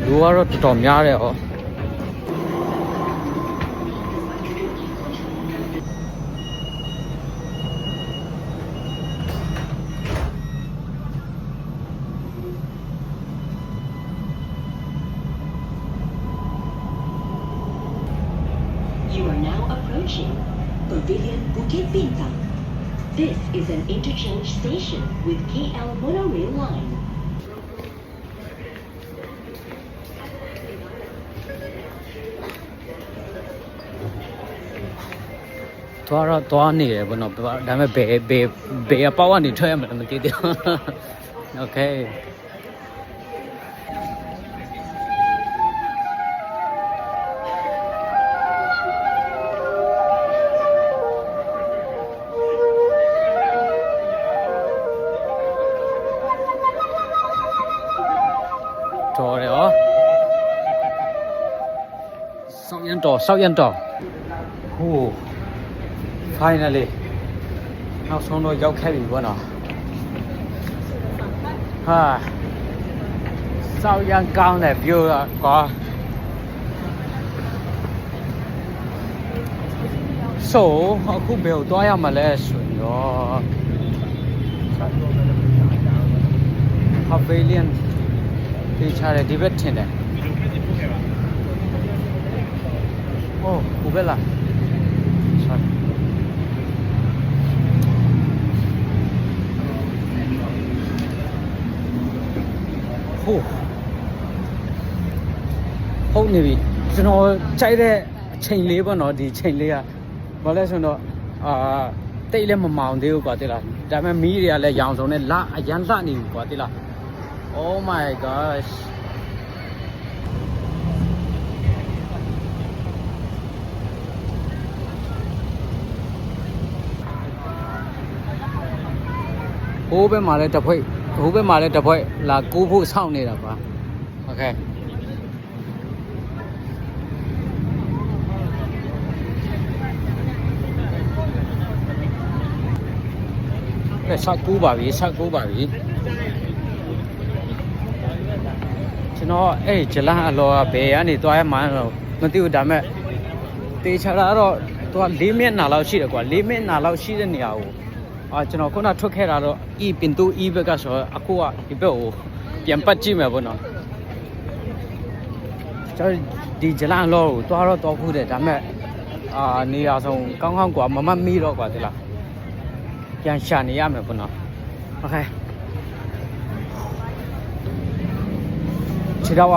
လူကတော့တော်တော်များတယ်ဟော You are now approaching Pavilion Bukit Bintang. This is an interchange station with KL Monorail line. သွားနေတယ်ဘောနော်ဒါပေမဲ့ဘယ်အပေါက်ကနေထွက်ရမှာမသိသေးဘူး Okay တော်တယ်ဟောစောက်ရန်တော်ဟို Finally နောက်ဆုံးတော့ရောက်ခဲ့ပြီဘောနော်ဟာစောက်ရန်ကောင်းတဲ့ view ကွာ So အခုဘယ်ကိုသွားရမလဲဆိုတော့ Pavilion ဒီချာတဲ့ဒီဘက်ထင်တယ်โอ้กูเบล่ะ sorry ဟုတ်နေပြီကျွန်တော်ကြိုက်တဲ့အချိန်လေးပေါ့နော်ဒီချိန်လေးကဘာလဲဆိုတော့တိတ်လည်းမမောင်သေးဘူးကွာတိလားဒါပေမဲ့မီးတွေကလည်းရောင်စုံနဲ့လအရန်လှနေပြီကွာတိလား Oh my gosh ဟိုးဘက်မှာလည်းတစ်ဖွဲ့လာကူးဖို့စောင့်နေတာကွာ Okay ဆက်ကူးပါပြီကျွန်တော်ဂျလန်အလောကဘယ်ကနေသွားရမှန်းတော့မသိဘူးဒါပေမဲ့တေချာတော့သူက4မိနစ်လောက်ရှိတယ်ကွာ4မိနစ်လောက်ရှိတဲ့နေရာကိုကျွန်တော်ခုနထွက်ခဲ့တာတော့ပင်တူဘက်ကဆိုအခုကဒီဘက်ကိုပြန်ပတ်ကြည့်မယ်ပေါ့နော်ကျွန်တော်ဒီဂျလန်အလောကိုသွားဖို့တယ်ဒါပေမဲ့နေရာဆုံးကောင်းကွာမမီးတော့ကွာဒီလားပြန်ရှာနေရမယ်ပေါ့နော် Okay ခြေတော့